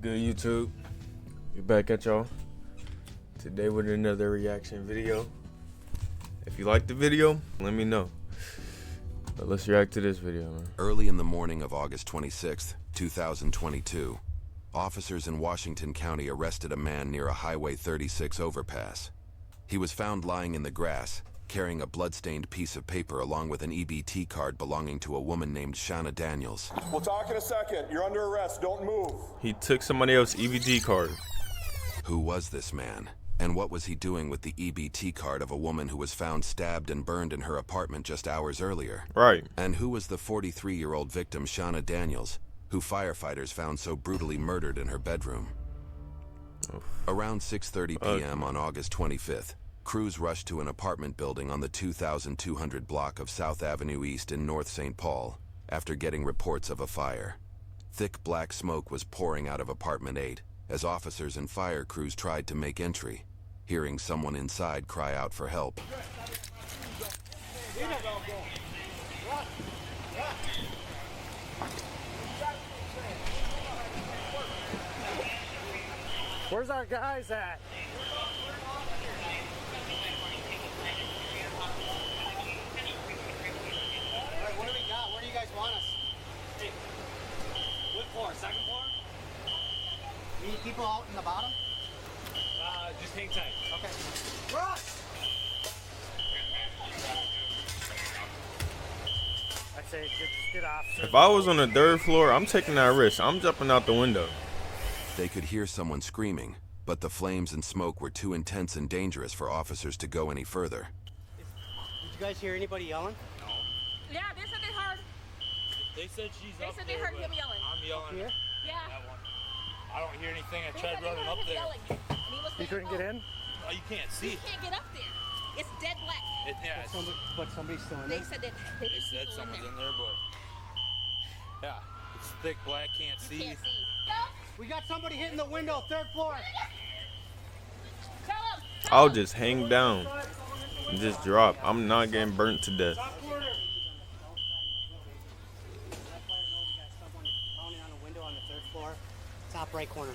Good YouTube? We're back at y'all today with another reaction video. If you like the video, let me know. But let's react to this video, man. Early in the morning of August 26th, 2022, officers in Washington County arrested a man near a Highway 36 overpass. He was found lying in the grass, carrying a blood-stained piece of paper along with an EBT card belonging to a woman named Shauna Daniels. We'll talk in a second. You're under arrest. Don't move. He took somebody else's EBT card. Who was this man? And what was he doing with the EBT card of a woman who was found stabbed and burned in her apartment just hours earlier? Right. And who was the 43-year-old victim, Shauna Daniels, who firefighters found so brutally murdered in her bedroom? Around 6:30 p.m. on August 25th, crews rushed to an apartment building on the 2200 block of South Avenue East in North St. Paul after getting reports of a fire. Thick black smoke was pouring out of apartment 8 as officers and fire crews tried to make entry, hearing someone inside cry out for help. Where's our guys at? Alright, what do we got? Where do you guys want us? Hey, what floor? Second floor? We need people out in the bottom? Just hang tight. Okay. Russ! I say just get off. If I was on the 3rd floor, I'm taking that risk. I'm jumping out the window. They could hear someone screaming, but the flames and smoke were too intense and dangerous for officers to go any further. Did you guys hear anybody yelling? Yeah, they said they heard. They said she's They up said there, they heard but him yelling. I'm yelling Here? Yeah. that one. I don't hear anything. I They tried said they running heard up him there. yelling. And he was You couldn't get in? Oh, you can't see. You can't get up there. It's dead black. Yeah, But somebody's still in They there? said that they there's said people someone's in in there, but yeah, it's thick black. Can't there. see. You can't see. We got somebody hitting the window, 3rd floor. Tell him. I'll just hang down and just drop. I'm not getting burnt to death. That fire knows we got someone pounding on a window on the 3rd floor. Top right corner.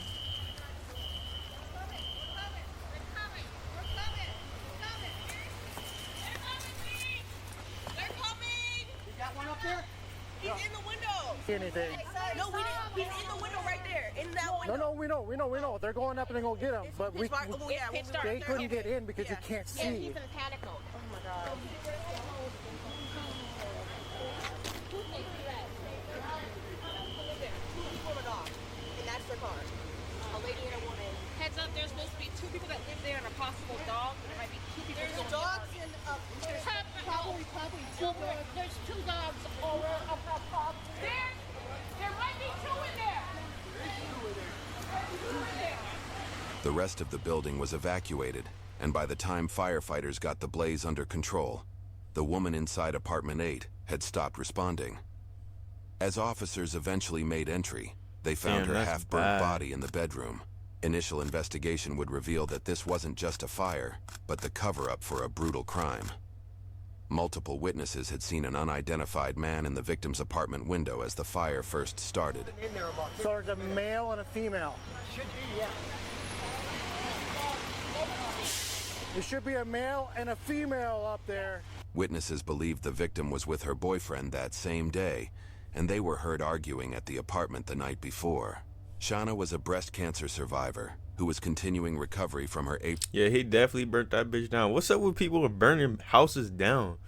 They're coming. You got one up there? He's in the window. Anything? No, we didn't. He's in the window right there. In that window. No, we know. They're going up and they're gonna get him. But we, Oh, yeah, they couldn't get in because you can't Yeah, see. he's in a panic mode. Oh my god. And that's their car. A lady and a woman. Heads up, there's supposed to be 2 people that live there and a possible dog. There might be 2 people. There's dogs and there's probably 2 dogs. There's 2 dogs over up that top. There might be 2 in there. The rest of the building was evacuated, and by the time firefighters got the blaze under control, the woman inside apartment 8 had stopped responding. As officers eventually made entry, they found Damn, her that's half-burnt bad. body in the bedroom. Initial investigation would reveal that this wasn't just a fire, but the cover-up for a brutal crime. Multiple witnesses had seen an unidentified man in the victim's apartment window as the fire first started. In there about So there's a male and a female. should be, yeah. There should be a male and a female up there. Witnesses believed the victim was with her boyfriend that same day, and they were heard arguing at the apartment the night before. Shauna was a breast cancer survivor who was continuing recovery from her Yeah, he definitely burnt that bitch down. What's up with people burning houses down?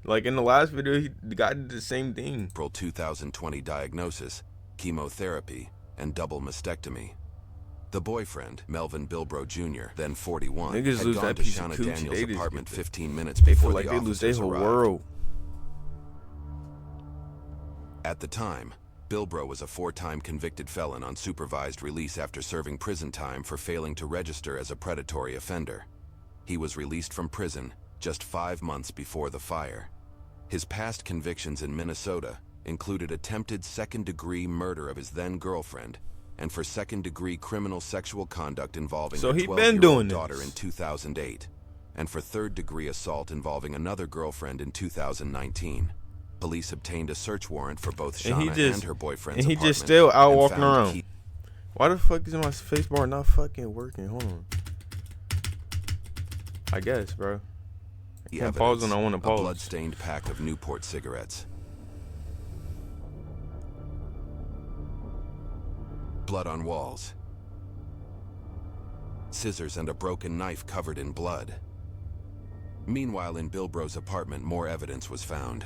Like in the last video, the guy did the same thing. April 2020 diagnosis, chemotherapy, and double mastectomy. The boyfriend, Melvin Bilbro Jr., then 41, Niggas had lose gone that to piece of Shauna coochie. Daniels' They just apartment get the- 15 minutes They before feel like the they lose their officers whole arrived. world. At the time, Bilbro was a 4-time convicted felon on supervised release after serving prison time for failing to register as a predatory offender. He was released from prison just 5 months before the fire. His past convictions in Minnesota included attempted second-degree murder of his then-girlfriend and for second-degree criminal sexual conduct involving So her he been 12-year-old doing daughter this. in 2008, and for third-degree assault involving another girlfriend in 2019. Police obtained a search warrant for both And Shauna he and her boyfriend's and he apartment. just still out and walking found around. key Why the fuck is my face bar not fucking working? Hold on. I guess, bro. I can't pause when I want to pause. A blood-stained pack of Newport cigarettes. Blood on walls. Scissors and a broken knife covered in blood. Meanwhile, in Bilbro's apartment, more evidence was found.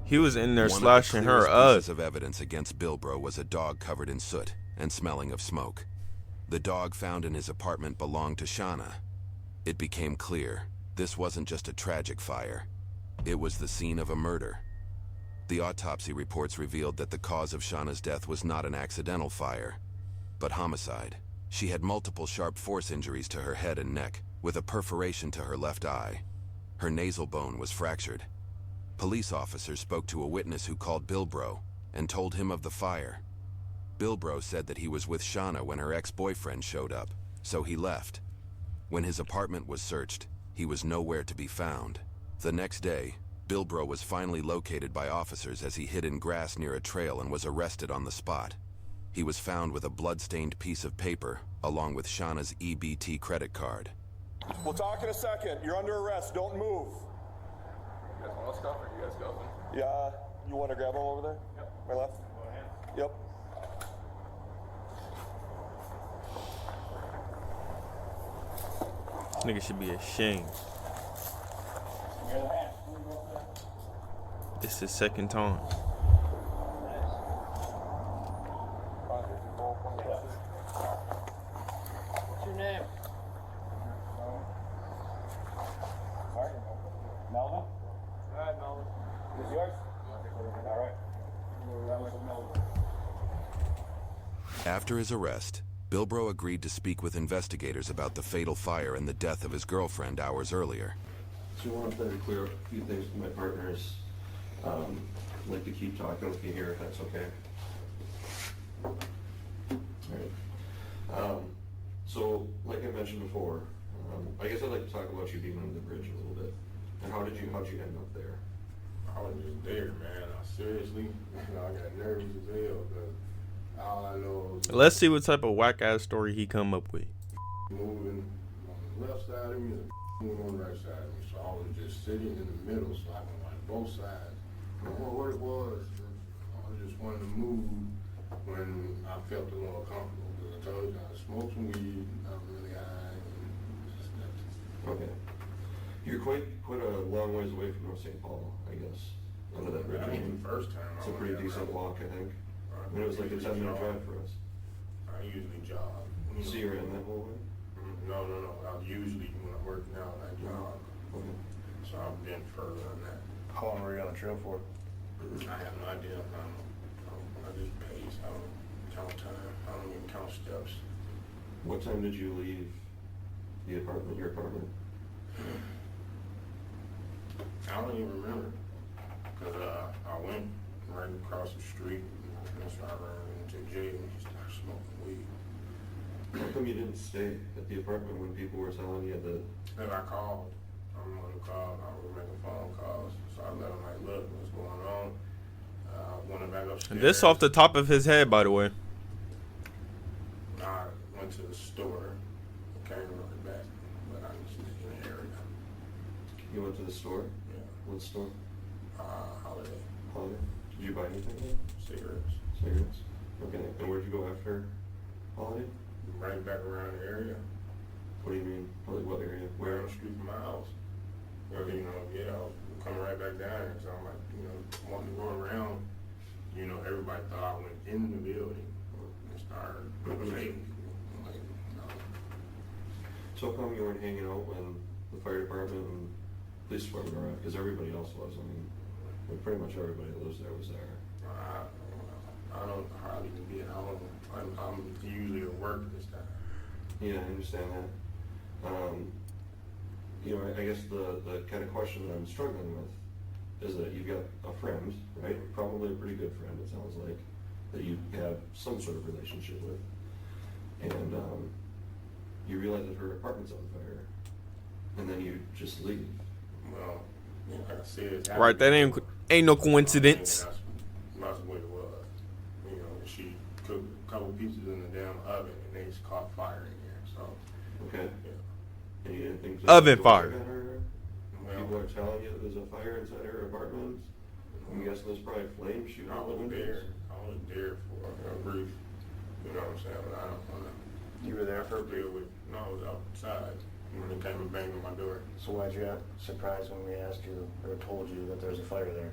He was in there One slashing her of the up. pieces of evidence against Bilbro was a dog covered in soot and smelling of smoke. The dog found in his apartment belonged to Shauna. It became clear this wasn't just a tragic fire. It was the scene of a murder. The autopsy reports revealed that the cause of Shauna's death was not an accidental fire, but homicide. She had multiple sharp force injuries to her head and neck, with a perforation to her left eye. Her nasal bone was fractured. Police officers spoke to a witness who called Bilbro and told him of the fire. Bilbro said that he was with Shauna when her ex-boyfriend showed up, so he left. When his apartment was searched, he was nowhere to be found. The next day, Bilbro was finally located by officers as he hid in grass near a trail and was arrested on the spot. He was found with a blood-stained piece of paper, along with Shauna's EBT credit card. We'll talk in a second. You're under arrest. Don't move. You guys want to stop or you guys go? Yeah, you want to grab him over there? Yep. My left? Go ahead. Yep. This nigga should be ashamed. It's the second time. What's your name? Melvin? All right, Melvin. This is yours? All right. After his arrest, Bilbro agreed to speak with investigators about the fatal fire and the death of his girlfriend hours earlier. So I want to clear up a few things with my partners. I'd like to keep talking with you here if that's okay. Alright. So, like I mentioned before, I guess I'd like to talk about you being under the bridge a little bit. And how'd you end up there? I was just there, man. Seriously, I got nervous as hell because all I know is Let's see what type of whack ass story he come up with. moving on the left side of me and moving on the right side of me. So I was just sitting in the middle so I can watch both sides. I don't know what it was. I just wanted to move when I felt a little comfortable because I told you I smoked some weed, I was really high, and just nothing. Okay. You're quite a long ways away from North St. Paul, I guess. Under that bridge. I mean, the first time. It's a pretty decent walk, I think. I mean, it was like a 10-minute drive for us. I usually jog. So you were in that whole way? No. I usually, when I'm working out, I jog. Okay. So I've been further than that. How long were you on the trail for? I have no idea. I just pace. I don't count time. I don't even count steps. What time did you leave the apartment, your apartment? I don't even remember. Because I went right across the street and so I ran into jail and he started smoking weed. How come you didn't stay at the apartment when people were telling you that? And I called. I'm the one who called. I was making phone calls. So I let him like, look, what's going on? Went back upstairs. And this off the top of his head, by the way. I went to the store. Came right back. But I was in the area. You went to the store? Yeah. What store? Holiday. Holiday? Did you buy anything there? Cigarettes. Cigarettes? Okay. And where'd you go after Holiday? Right back around the area. What do you mean? Like what area? Where on the street from my house. Well, you know, yeah, I was coming right back down here. So I'm like, you know, wanting to go around. You know, everybody thought I went in the building and started fighting people. I'm like, no. So how come you weren't hanging out when the fire department and police department were at? Because everybody else was. I mean, pretty much everybody that lives there was there. I don't hardly even be at home. I'm usually at work this time. Yeah, I understand that. You know, I guess the kind of question that I'm struggling with is that you've got a friend, right? Probably a pretty good friend, it sounds like, that you have some sort of relationship with. and you realize that her apartment's on fire, and then you just leave. Well, like I said, Right, that ain't no coincidence. That's what it was. You know, she cooked a couple pieces in the damn oven, and they just caught fire in there. So, okay. Yeah. And you didn't think Oven people fire. were at her? People are telling you that there's a fire inside her apartment. I'm guessing there's probably flames shooting I out the was windows. there. I was there for a brief. You know what I'm saying? But I don't want to. You were there for a brief? Deal with. No, I was outside when they came and banged on my door. So why'd you act surprised when we asked you or told you that there's a fire there?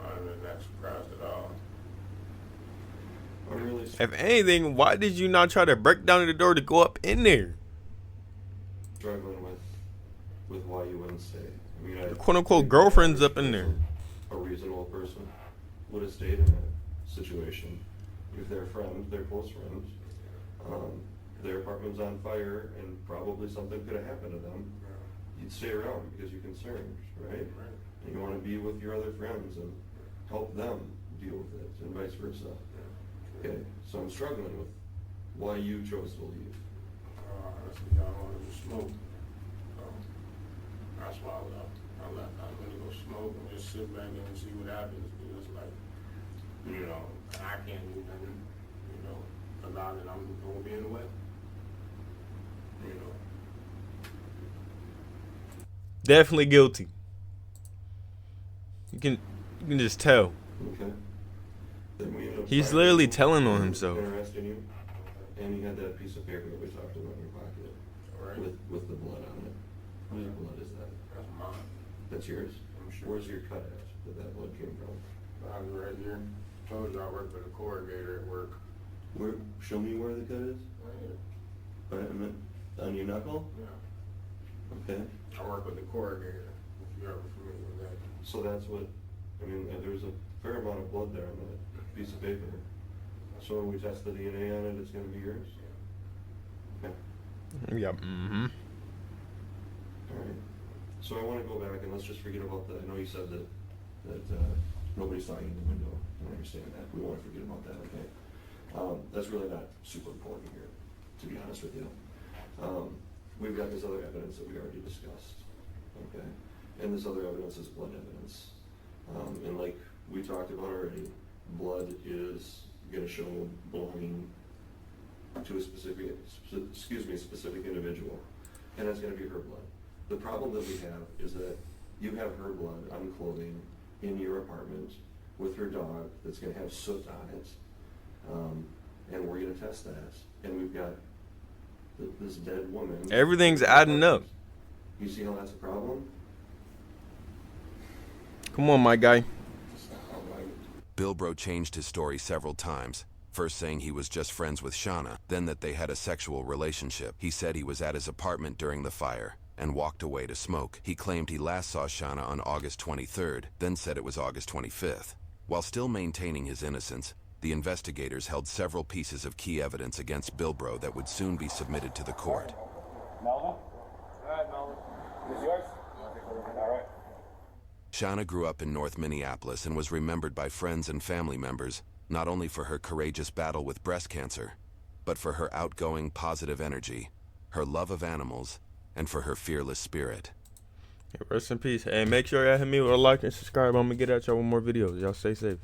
I wasn't that surprised at all. I'm really If anything, why did you not try to break down the door to go up in there? struggling with why you wouldn't stay. I mean, The quote-unquote girlfriend's up in there. A reasonable person would have stayed in that situation. If they're friends, they're close friends. Their apartment's on fire and probably something could have happened to them. You'd stay around because you're concerned, right? And you want to be with your other friends and help them deal with it and vice versa. Okay, so I'm struggling with why you chose to leave. Honestly, I wanted to smoke. So that's why I left. I was going to go smoke and just sit back and see what happens. Because, like, you know, I can't do nothing, you know, about it. I'm going to be in the way. You know. Definitely guilty. You can just tell. Okay. Then we ended up He's finding literally you, telling on himself. Arresting you, and you had that piece of paper that we talked about in your pocket, Right. with the blood on it. Whose blood is that? That's mine. That's yours. I'm sure. Where's your cut at that blood came from? I was right here. Told you I work for the corrugator at work. Where? Show me where the cut is. Right here. Right on your knuckle. Yeah. Okay. I work with the corrugator, if you're ever familiar with that. So that's what. I mean, there's a fair amount of blood there on that piece of paper. So when we test the DNA on it, it's going to be yours. Okay. Yep. Mm-hmm. All right. So I want to go back and let's just forget about that. I know you said that nobody saw you in the window. I understand that. We want to forget about that. Okay. That's really not super important here, to be honest with you. We've got this other evidence that we already discussed. Okay. And this other evidence is blood evidence. And like we talked about already, blood is going to show belonging to a specific individual, and that's going to be her blood. The problem that we have is that you have her blood on clothing in your apartment with her dog that's going to have soot on it, and we're going to test that. And we've got this dead woman. Everything's adding up. You see how that's a problem? Come on, my guy. Bilbro changed his story several times, first saying he was just friends with Shauna, then that they had a sexual relationship. He said he was at his apartment during the fire and walked away to smoke. He claimed he last saw Shauna on August 23rd, then said it was August 25th. While still maintaining his innocence, the investigators held several pieces of key evidence against Bilbro that would soon be submitted to the court. Melvin? All right, Melvin. This yours? All right. Shauna grew up in North Minneapolis and was remembered by friends and family members not only for her courageous battle with breast cancer, but for her outgoing, positive energy, her love of animals, and for her fearless spirit. Rest in peace. Hey, make sure y'all hit me with a like and subscribe. I'm going to get at y'all with more videos. Y'all stay safe.